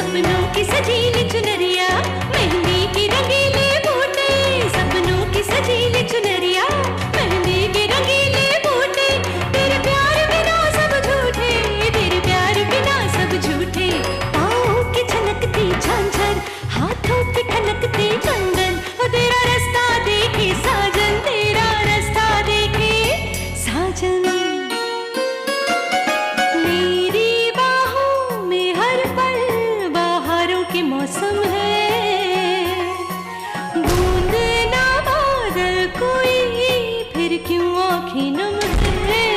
सपनों की सजीली चुनरिया, मेहंदी की रंगीले बूटे, सपनों की सजीली चुनरिया, मेहंदी के रंगीले बूटे, तेरे प्यार बिना सब झूठे, तेरे प्यार बिना सब झूठे, पाँव की छनकती झांझर, हाथों की ठनकती कंगन, तेरा रास्ता देखे साजन, तेरा रास्ता देखे साजन। मेरी बाहों में हर पल बहारों के मौसम है, बूंद ना बादल कोई फिर क्यों आँखें नम है,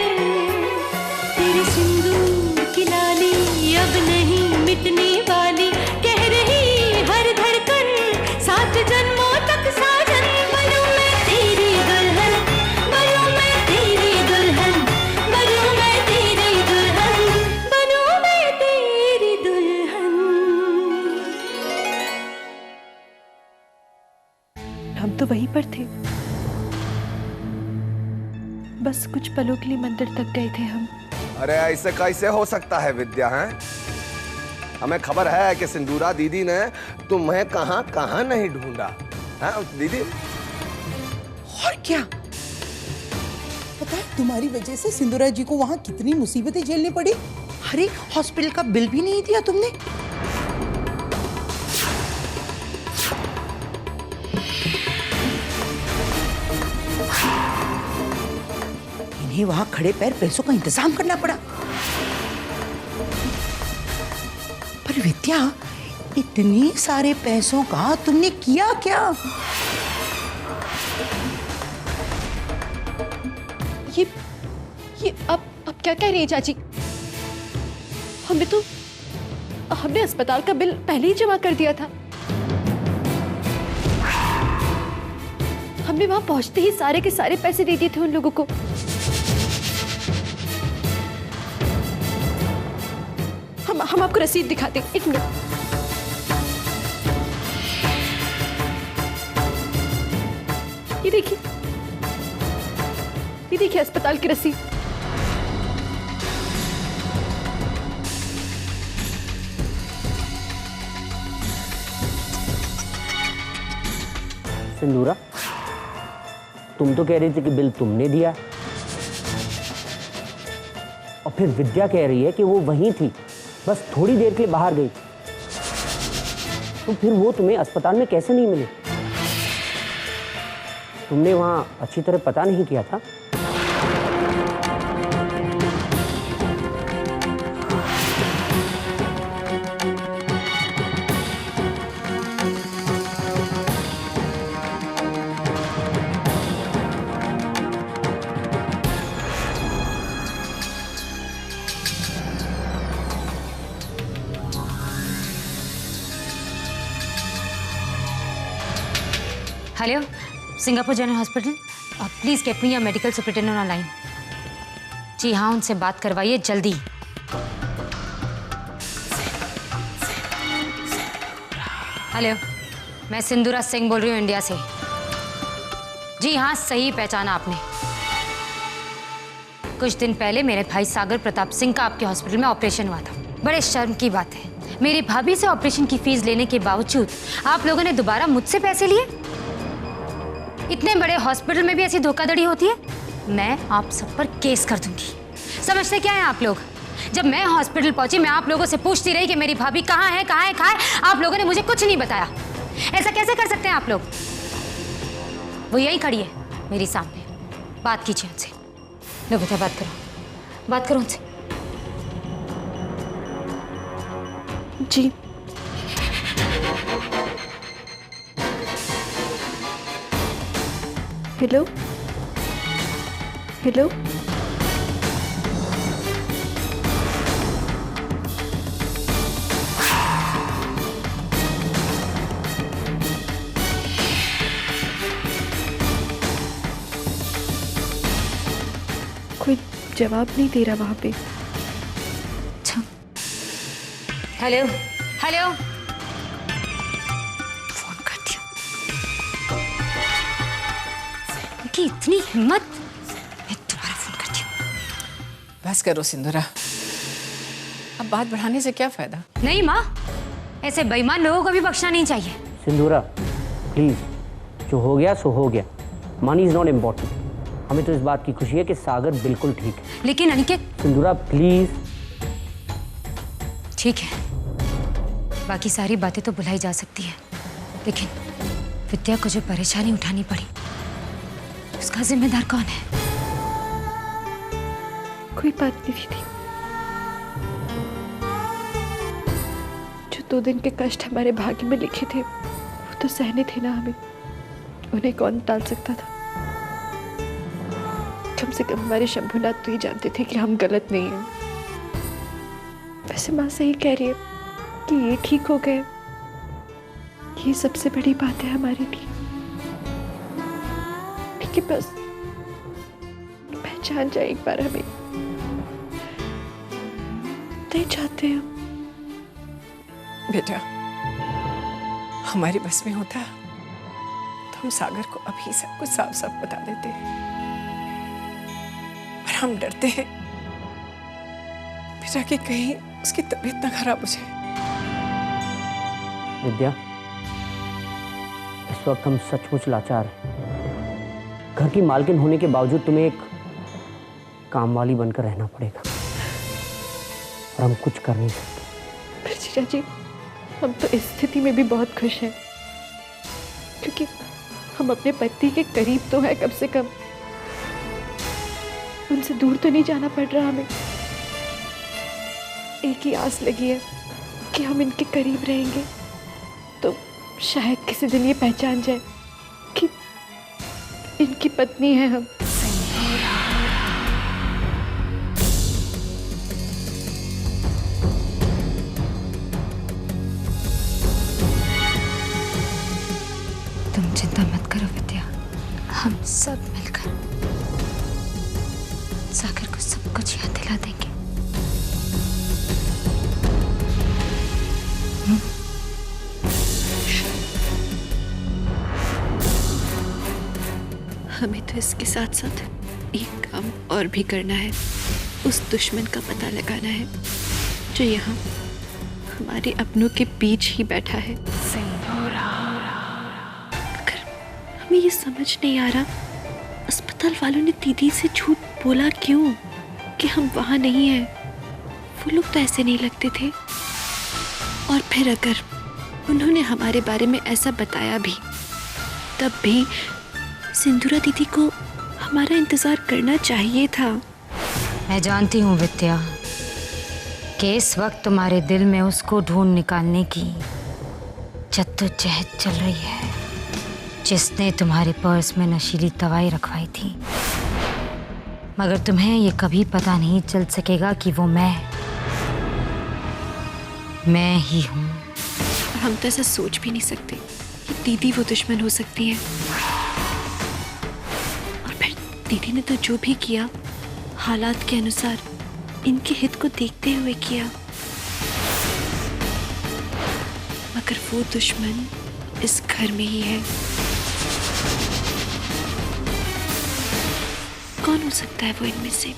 तेरे सिंदूर की लाली अब नहीं मिटने वाली, कह रही हर धड़कन सात जन्मों तक साजन। बनूं मैं तेरी दुल्हन, बनूं मैं तेरी दुल्हन, बनूं मैं तेरी दुल्हन, बनूं मैं तेरी दुल्हन। हम तो वहीं पर थे, बस कुछ पलों के लिए मंदिर तक गए थे हम। अरे ऐसे कैसे हो सकता है विद्या? है हमें खबर है कि सिंदूरा दीदी ने तुम्हें कहां कहां नहीं ढूंढा है दीदी। और क्या पता है, तुम्हारी वजह से सिंदूरा जी को वहां कितनी मुसीबतें झेलनी पड़ी। अरे हॉस्पिटल का बिल भी नहीं दिया तुमने। इन्हें वहां खड़े पैर पैसों का इंतजाम करना पड़ा। पर विद्या, इतने सारे पैसों का तुमने किया क्या? ये अब क्या कह रही है चाची? हमने अस्पताल का बिल पहले ही जमा कर दिया था। हमने वहां पहुंचते ही सारे के सारे पैसे दे दिए थे उन लोगों को। हम आपको रसीद दिखाते हैं, एक मिनट। ये देखिए अस्पताल की रसीद। सिंदूरा, तुम तो कह रही थी कि बिल तुमने दिया, और फिर विद्या कह रही है कि वो वहीं थी, बस थोड़ी देर के लिए बाहर गई। तो फिर वो तुम्हें अस्पताल में कैसे नहीं मिले? तुमने वहां अच्छी तरह पता नहीं किया था? Hello, Singapore General Hospital, please get me a medical superintendent online. जी हाँ, उनसे बात करवाइए जल्दी। हेलो, मैं सिंदूरा सिंह बोल रही हूँ इंडिया से। जी हाँ, सही पहचाना आपने। कुछ दिन पहले मेरे भाई सागर प्रताप सिंह का आपके हॉस्पिटल में ऑपरेशन हुआ था। बड़े शर्म की बात है, मेरी भाभी से ऑपरेशन की फीस लेने के बावजूद आप लोगों ने दोबारा मुझसे पैसे लिए। इतने बड़े हॉस्पिटल में भी ऐसी धोखाधड़ी होती है? मैं आप सब पर केस कर दूंगी। समझते क्या है आप लोग? जब मैं हॉस्पिटल पहुंची, मैं आप लोगों से पूछती रही कि मेरी भाभी कहाँ है, कहाँ है, कहाँ है। आप लोगों ने मुझे कुछ नहीं बताया। ऐसा कैसे कर सकते हैं आप लोग? वो यही खड़ी है मेरे सामने, बात कीजिए उनसे। लो बेटा, बात करो उनसे। जी हेलो हेलो, कोई जवाब नहीं दे रहा वहां पे। हेलो हेलो, फोन कर दिया। उनकी इतनी हिम्मत, मैं दोबारा फोन करती हूँ। बस करो सिंदूरा, अब बात बढ़ाने से क्या फायदा? नहीं माँ, ऐसे बेईमान लोगों को भी बख्शना नहीं चाहिए। सिंदूरा प्लीज, जो हो गया सो हो गया। Money is not important. हमें तो इस बात की खुशी है कि सागर बिल्कुल ठीक है। लेकिन अनिकेत। सिंदूरा प्लीज। ठीक है, बाकी सारी बातें तो भुलाई जा सकती है, लेकिन विद्या को जो परेशानी उठानी पड़ी उसका जिम्मेदार कौन है? कोई बात नहीं दीदी, जो 2 दिन के कष्ट हमारे भाग्य में लिखे थे वो तो सहने थे ना हमें, उन्हें कौन टाल सकता था। कम से कम हमारे शंभुनाथ तो ये जानते थे कि हम गलत नहीं हैं। वैसे माँ सही कह रही है कि ये ठीक हो गए, ये सबसे बड़ी बात है हमारे लिए। ठीक है, बस पहचान जाए एक बार हमें, नहीं चाहते हम। बेटा, हमारे बस में होता तो हम सागर को अभी सब कुछ साफ साफ बता देते, पर हम डरते हैं बेटा कि कहीं उसकी तबीयत ना खराब हो जाए। विद्या, इस वक्त हम सचमुच लाचार हैं। घर की मालकिन होने के बावजूद तुम्हें एक काम वाली बनकर रहना पड़ेगा और हम कुछ कर नहीं सकते। पर जीजा जी, हम तो इस स्थिति में भी बहुत खुश हैं, क्योंकि हम अपने पति के करीब तो है, कम से कम उनसे दूर तो नहीं जाना पड़ रहा हमें। एक ही आस लगी है कि हम इनके करीब रहेंगे तो शायद किसी दिन ये पहचान जाए कि इनकी पत्नी है हम। तुम चिंता मत करो विद्या, हम सब मिलकर सागर को सब कुछ याद दिला देंगे। हमें तो इसके साथ साथ एक काम और भी करना है। उस दुश्मन का पता लगाना है जो यहाँ हमारे अपनों के बीच ही बैठा है। मगर हमें ये समझ नहीं आ रहा, अस्पताल वालों ने दीदी से झूठ बोला क्यों कि हम वहाँ नहीं हैं? वो लोग तो ऐसे नहीं लगते थे। और फिर अगर उन्होंने हमारे बारे में ऐसा बताया भी, तब भी सिंदूरा दीदी को हमारा इंतजार करना चाहिए था। मैं जानती हूँ विद्या कि इस वक्त तुम्हारे दिल में उसको ढूंढ निकालने की जद्दोजहद चल रही है, जिसने तुम्हारे पर्स में नशीली दवाई रखवाई थी। मगर तुम्हें ये कभी पता नहीं चल सकेगा कि वो मैं ही हूँ। हम तो ऐसा सोच भी नहीं सकते कि दीदी वो दुश्मन हो सकती है। और फिर दीदी ने तो जो भी किया हालात के अनुसार इनके हित को देखते हुए किया। मगर वो दुश्मन इस घर में ही है। कौन हो सकता है वो इनमें से?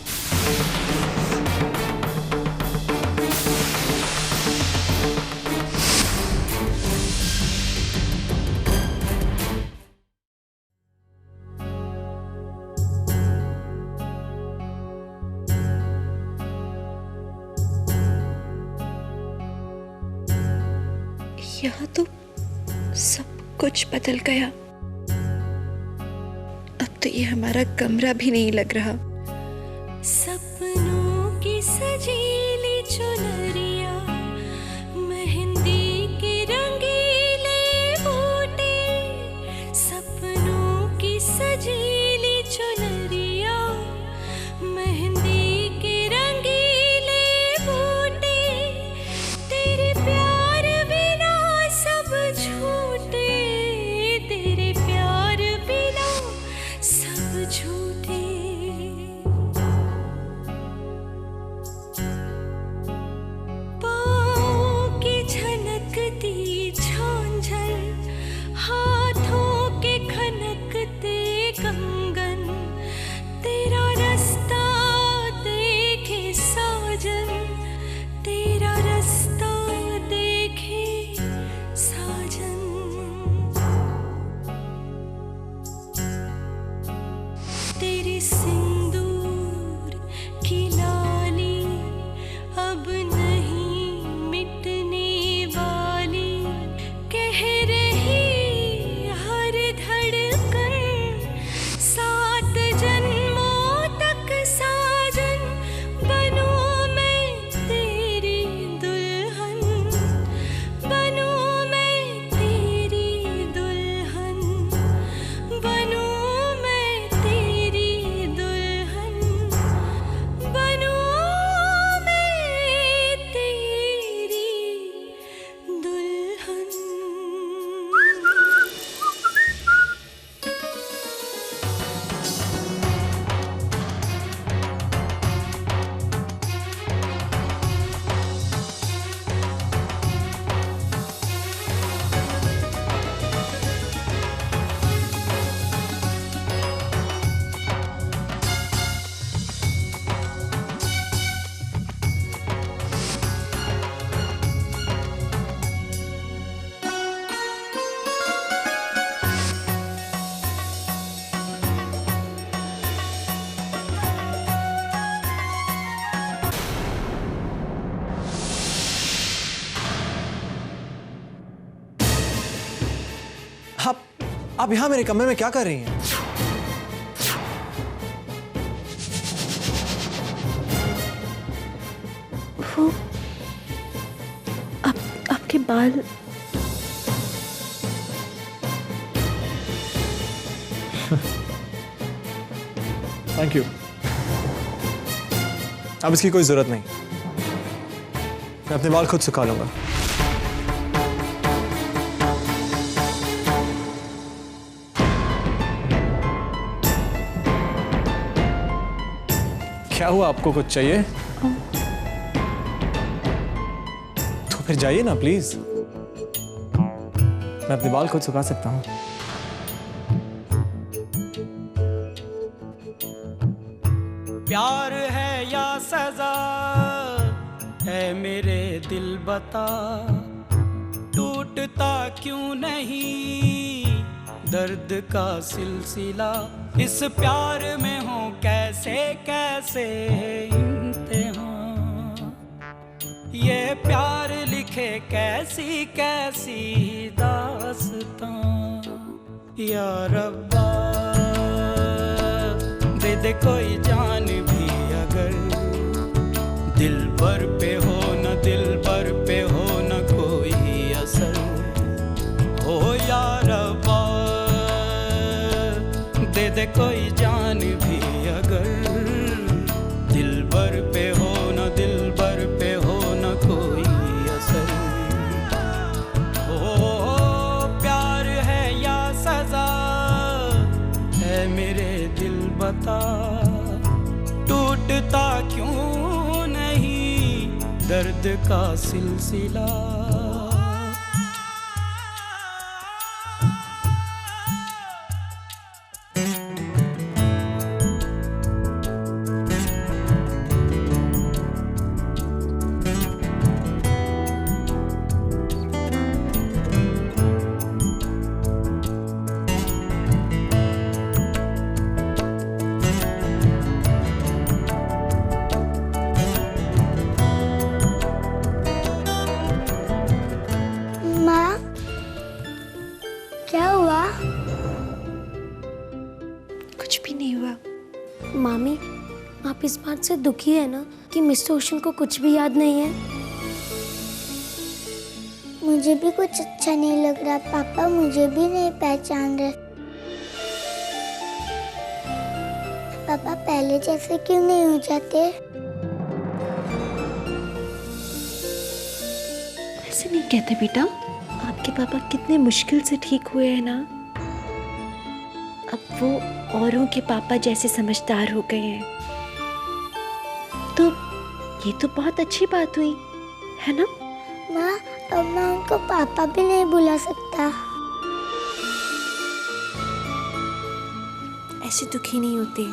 यहाँ तो सब कुछ बदल गया। अब तो ये हमारा कमरा भी नहीं लग रहा। सपनों की सजीली चुनरिया, मेहंदी के रंगीले बूटे, सपनों की सजीली चुनरिया, मेहंदी के रंगीले बूटे, तेरे प्यार बिना सब झूठे, तेरे प्यार बिना सब झूठे। आप यहाँ मेरे कमरे में क्या कर रही हैं? वो आपके बाल थैंक यू। अब इसकी कोई जरूरत नहीं, मैं अपने बाल खुद सुखा लूंगा। क्या हुआ, आपको कुछ चाहिए? तो फिर जाइए ना प्लीज, मैं अपने बाल खुद सुखा सकता हूँ। प्यार है या सजा है मेरे दिल बता, टूटता क्यों नहीं दर्द का सिलसिला, इस प्यार में हो कैसे कैसे इम्तिहान, ये प्यार लिखे कैसी कैसी दास्तां, या रब्बा दे दे कोई जान भी अगर, दिल भर पे हो न दिल भर पे हो न कोई असर, हो या रब्बा दे दे कोई जान भी अगर, दिल भर पे हो न दिल भर पे हो न कोई असर, हो प्यार है या सजा है मेरे दिल बता, टूटता क्यों नहीं दर्द का सिलसिला। क्या हुआ? कुछ भी नहीं हुआ। मामी, आप इस बात से दुखी है ना कि मिस्टर ओशन को कुछ भी याद नहीं है? मुझे भी कुछ अच्छा नहीं लग रहा। पापा मुझे भी नहीं पहचान रहे। पापा पहले जैसे क्यों नहीं हो जाते? ऐसे नहीं कहते बेटा, आपके पापा कितने मुश्किल से ठीक हुए हैं ना। अब वो औरों के पापा जैसे समझदार हो गए हैं, तो ये तो बहुत अच्छी बात हुई है ना। माँ, अब मैं उनको पापा भी नहीं बुला सकता। ऐसे दुखी नहीं होते,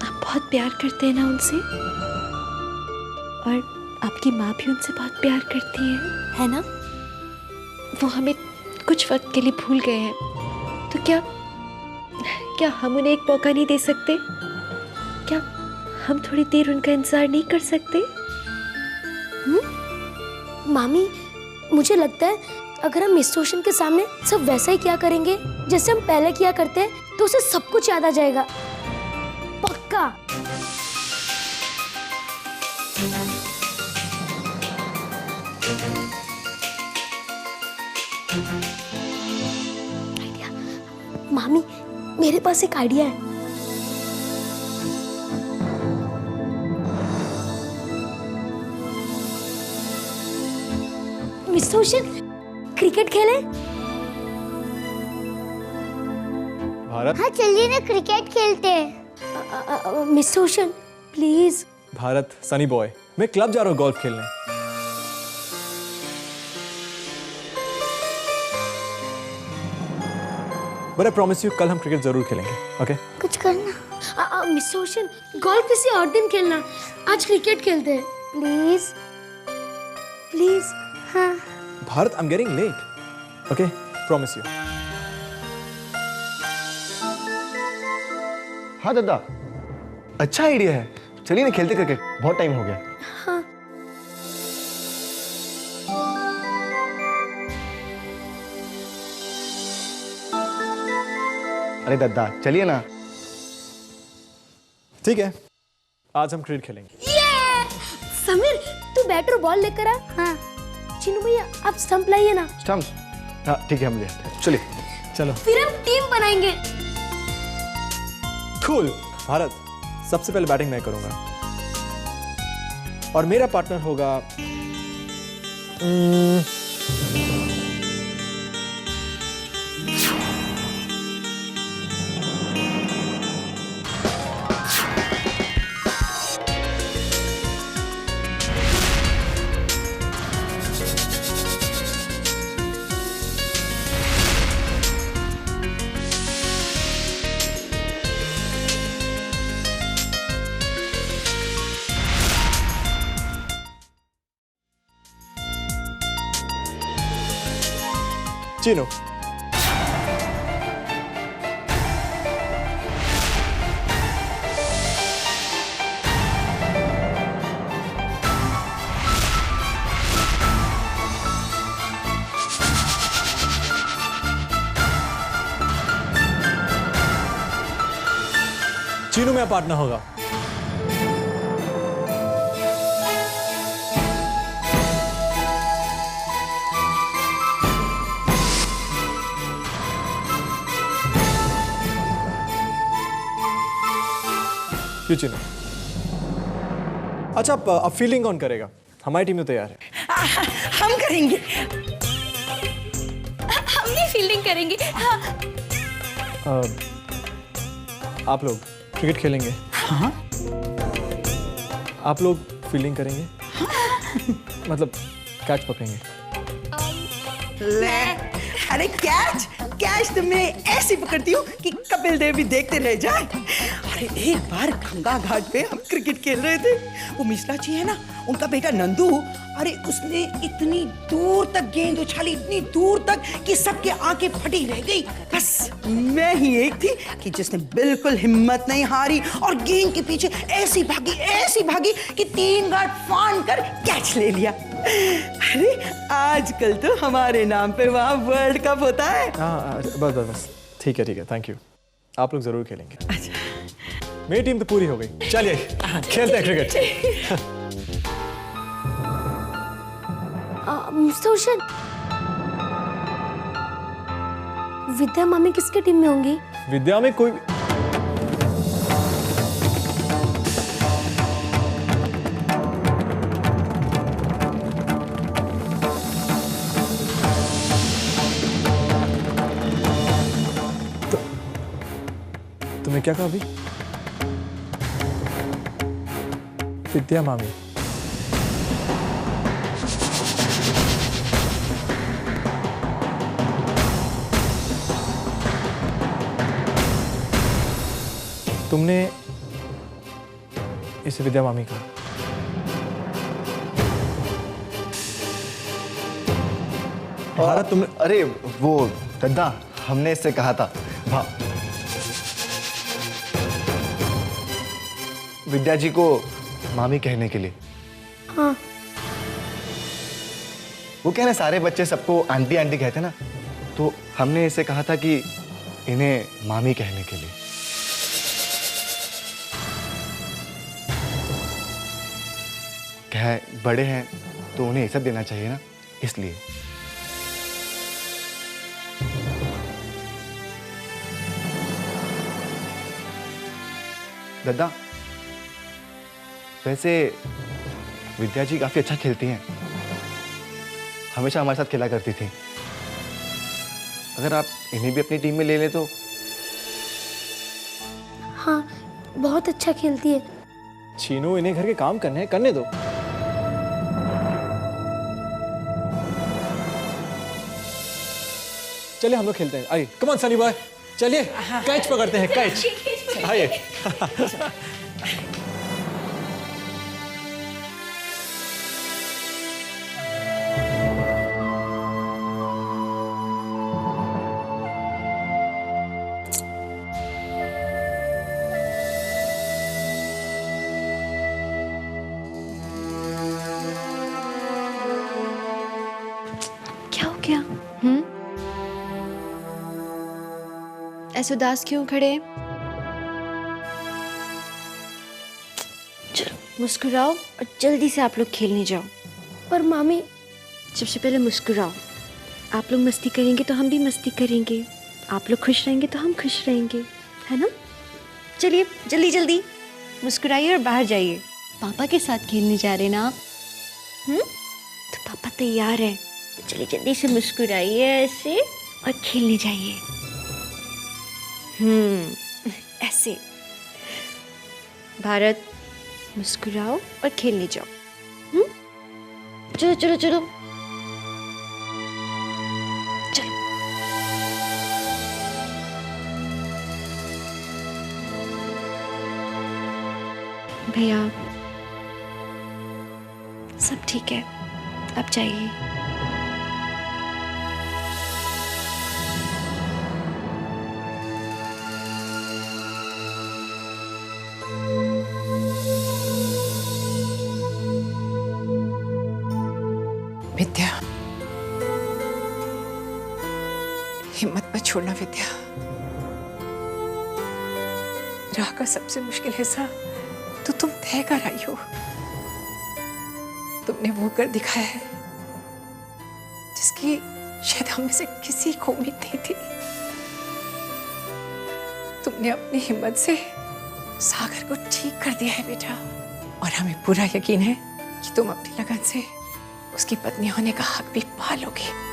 आप बहुत प्यार करते हैं ना उनसे, और आपकी माँ भी उनसे बहुत प्यार करती है ना। वो हमें कुछ वक्त के लिए भूल गए हैं, तो क्या हम उन्हें एक मौका नहीं दे सकते? क्या हम थोड़ी देर उनका इंतजार नहीं कर सकते? मामी, मुझे लगता है अगर हम मिस्टर ओशन के सामने सब वैसा ही किया करेंगे जैसे हम पहले किया करते हैं, तो उसे सब कुछ याद आ जाएगा, पक्का। मामी, मेरे पास एक आइडिया है। मिस्टर ओशन, क्रिकेट खेलें? भारत, हाँ चलिए ना, क्रिकेट खेलते हैं। Mister ocean please. Bharat Sunny boy, मैं क्लब जा रहा हूँ गोल्फ खेलने। बट आई प्रॉमिस यू, कल हम क्रिकेट जरूर खेलेंगे, ओके? कुछ करना। मिस्टर ओशन, गोल्फ किसी और दिन खेलना, आज क्रिकेट खेलते हैं, प्लीज प्लीज। हाँ Bharat, I am getting late, okay? Promise you. हाँ दादा, अच्छा आइडिया है, चलिए ना खेलते क्रिकेट, बहुत टाइम हो गया। हाँ। अरे दद्दा चलिए ना। ठीक है, आज हम क्रिकेट खेलेंगे। समीर तू बैट और बॉल लेकर आ। हाँ चिन्नू भैया आप स्टंप लाइए ना। स्टम्प्स? हाँ ठीक है, हम ले आते हैं। चलिए। चलो। फिर हम टीम बनाएंगे। कूल। भारत, सबसे पहले बैटिंग मैं करूंगा और मेरा पार्टनर होगा चीनू। चीनू मेरा पार्टनर होगा। क्यों चीनू? अच्छा, अब फील्डिंग कौन करेगा? हमारी टीम तो तैयार है। हम करेंगे। हम भी फील्डिंग करेंगे। हाँ। आप लोग क्रिकेट खेलेंगे? हाँ। आप लोग फील्डिंग करेंगे? हाँ। मतलब कैच पकड़ेंगे? ले, अरे कैच कैच तो मैं ऐसे पकड़ती हूँ कि कपिल देव भी देखते रह जाए। अरे एक बार गंगा घाट पे हम क्रिकेट खेल रहे थे, वो मिश्रा जी है ना, उनका बेटा नंदू, अरे उसने इतनी दूर तक गेंद उछाली, इतनी दूर तक कि सबके आंखें फटी रह गई। बस मैं ही एक थी कि जिसने बिल्कुल हिम्मत नहीं हारी और गेंद के पीछे ऐसी भागी कि 3 गांठ फाड़ कर कैच ले लिया। अरे आजकल तो हमारे नाम पे वहाँ वर्ल्ड कप होता है। हाँ बस ठीक है, थैंक यू। आप लोग जरूर खेलेंगे। अच्छा। मेरी टीम तो पूरी हो गई। चलिए खेलते हैं क्रिकेट। मुस्तौशन, विद्या मामी किसके टीम में होंगी? विद्या में कोई तुमने क्या कहा अभी? विद्या मामी? तुमने इसे विद्या मामी कहा? भारत तुमने? अरे वो दद्दा, हमने इससे कहा था विद्या जी को मामी कहने के लिए। हाँ। वो कह रहे सारे बच्चे सबको आंटी आंटी कहते ना, तो हमने इसे कहा था कि इन्हें मामी कहने के लिए। क्या है, बड़े हैं तो उन्हें इज्जत देना चाहिए ना, इसलिए। दद्दा, वैसे विद्या जी काफी अच्छा खेलती हैं, हमेशा हमारे साथ खेला करती थी। अगर आप इन्हें भी अपनी टीम में ले ले तो। हाँ बहुत अच्छा खेलती है। चीनू, इन्हें घर के काम करने हैं, करने दो। चलिए हम लोग खेलते हैं। आइए, कम ऑन सनी बॉय, चलिए कैच पकड़ते हैं, कैच। आइए। ऐसे उदास क्यों खड़े हैं? चलो मुस्कुराओ और जल्दी से आप लोग खेलने जाओ। पर मामी, सबसे पहले मुस्कुराओ। आप लोग मस्ती करेंगे तो हम भी मस्ती करेंगे, आप लोग खुश रहेंगे तो हम खुश रहेंगे, है ना? चलिए जल्दी जल्दी मुस्कुराइए और बाहर जाइए। पापा के साथ खेलने जा रहे ना आप? तो पापा तैयार है, तो चलिए जल्दी से मुस्कुराइए ऐसे और खेलने जाइए। ऐसे। भारत, मुस्कुराओ और खेलने जाओ। चलो चलो चलो चलो। भैया सब ठीक है, आप जाइए। विद्या, हिम्मत मत छोड़ना विद्या। राह का सबसे मुश्किल हिस्सा तो तुम तय कर आई हो। तुमने वो कर दिखाया है जिसकी शायद हम में से किसी को उम्मीद नहीं थी। तुमने अपनी हिम्मत से सागर को ठीक कर दिया है बेटा, और हमें पूरा यकीन है कि तुम अपनी लगन से उसकी पत्नी होने का हक भी पा लोगे।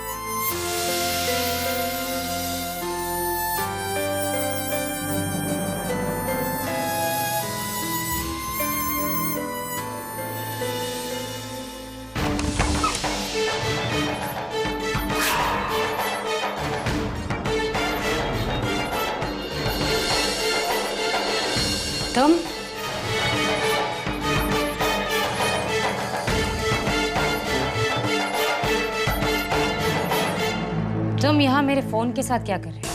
तुम यहाँ मेरे फोन के साथ क्या कर रहे हो?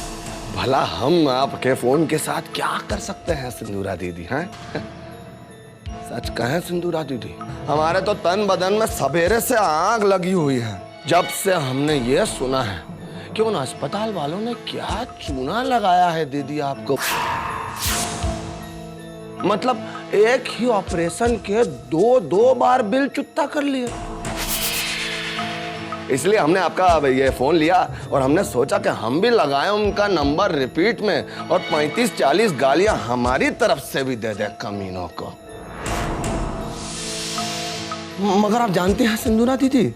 भला हम आपके फोन के साथ क्या कर सकते हैं सिंदूरा दीदी? हैं सच कहें सिंदूरा दीदी, हमारे तो तन बदन में सवेरे से आग लगी हुई है जब से हमने ये सुना है कि उन अस्पताल वालों ने क्या चूना लगाया है दीदी आपको। मतलब एक ही ऑपरेशन के दो बार बिल चुकता कर लिए। इसलिए हमने आपका ये फोन लिया और हमने सोचा कि हम भी लगाएं उनका नंबर रिपीट में, और 35-40 गालियां हमारी तरफ से भी दे दें कमीनों को। मगर आप जानती हैं सिंदूरा दीदी,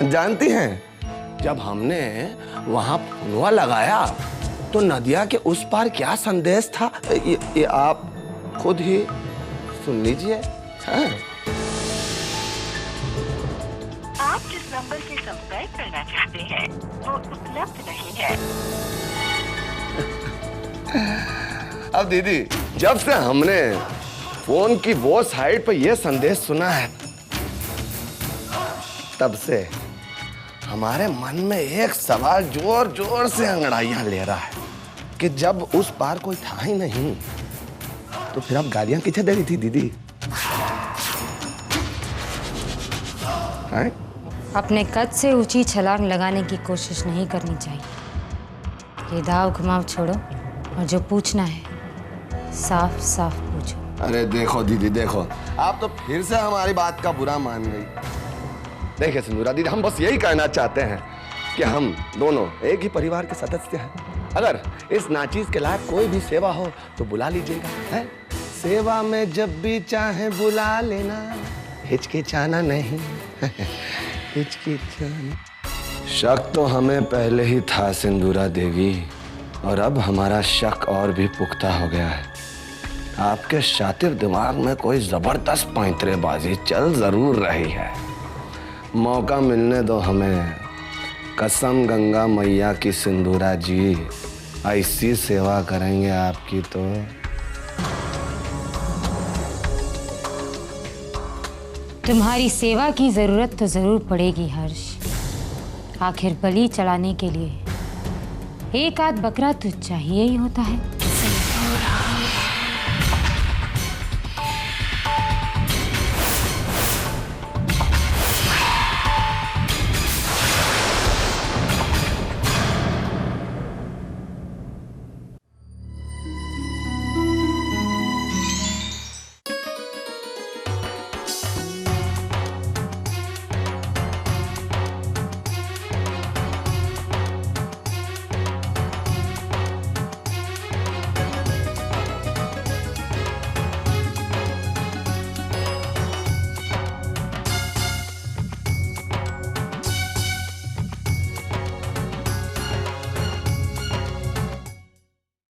जानती हैं जब हमने वहां फोनवा लगाया तो नदिया के उस पार क्या संदेश था, ये आप खुद ही सुन लीजिए। हाँ। आप जिस नंबर से संपर्क करना चाहते हैं वो उपलब्ध नहीं है। अब दीदी, जब से हमने फोन की वो साइड पर यह संदेश सुना है तब से हमारे मन में एक सवाल जोर जोर से अंगड़ाइयां ले रहा है कि जब उस पार कोई था ही नहीं तो फिर आप गालियां किसे दे रही थी दीदी? अपने कद से ऊंची छलांग लगाने की कोशिश नहीं करनी चाहिए। ये दाव घुमाव छोड़ो और जो पूछना है साफ साफ पूछो। अरे देखो दीदी, देखो आप तो फिर से हमारी बात का बुरा मान गई। देखिए सिंदूरा दीदी, हम बस यही कहना चाहते हैं कि हम दोनों एक ही परिवार के सदस्य हैं। अगर इस नाचीज के लायक कोई भी सेवा हो तो बुला लीजिएगा, है? सेवा में जब भी चाहे बुला लेना, हिचकिचाना नहीं। हिचकिचाना। शक तो हमें पहले ही था सिंदूरा देवी, और अब हमारा शक और भी पुख्ता हो गया है। आपके शातिर दिमाग में कोई जबरदस्त पैंतरेबाजी चल जरूर रही है। मौका मिलने दो हमें, कसम गंगा मैया की सिंदूरा जी, ऐसी सेवा करेंगे आपकी तो। तुम्हारी सेवा की जरूरत तो जरूर पड़ेगी हर्ष। आखिर बलि चढ़ाने के लिए एक आध बकरा तो चाहिए ही होता है।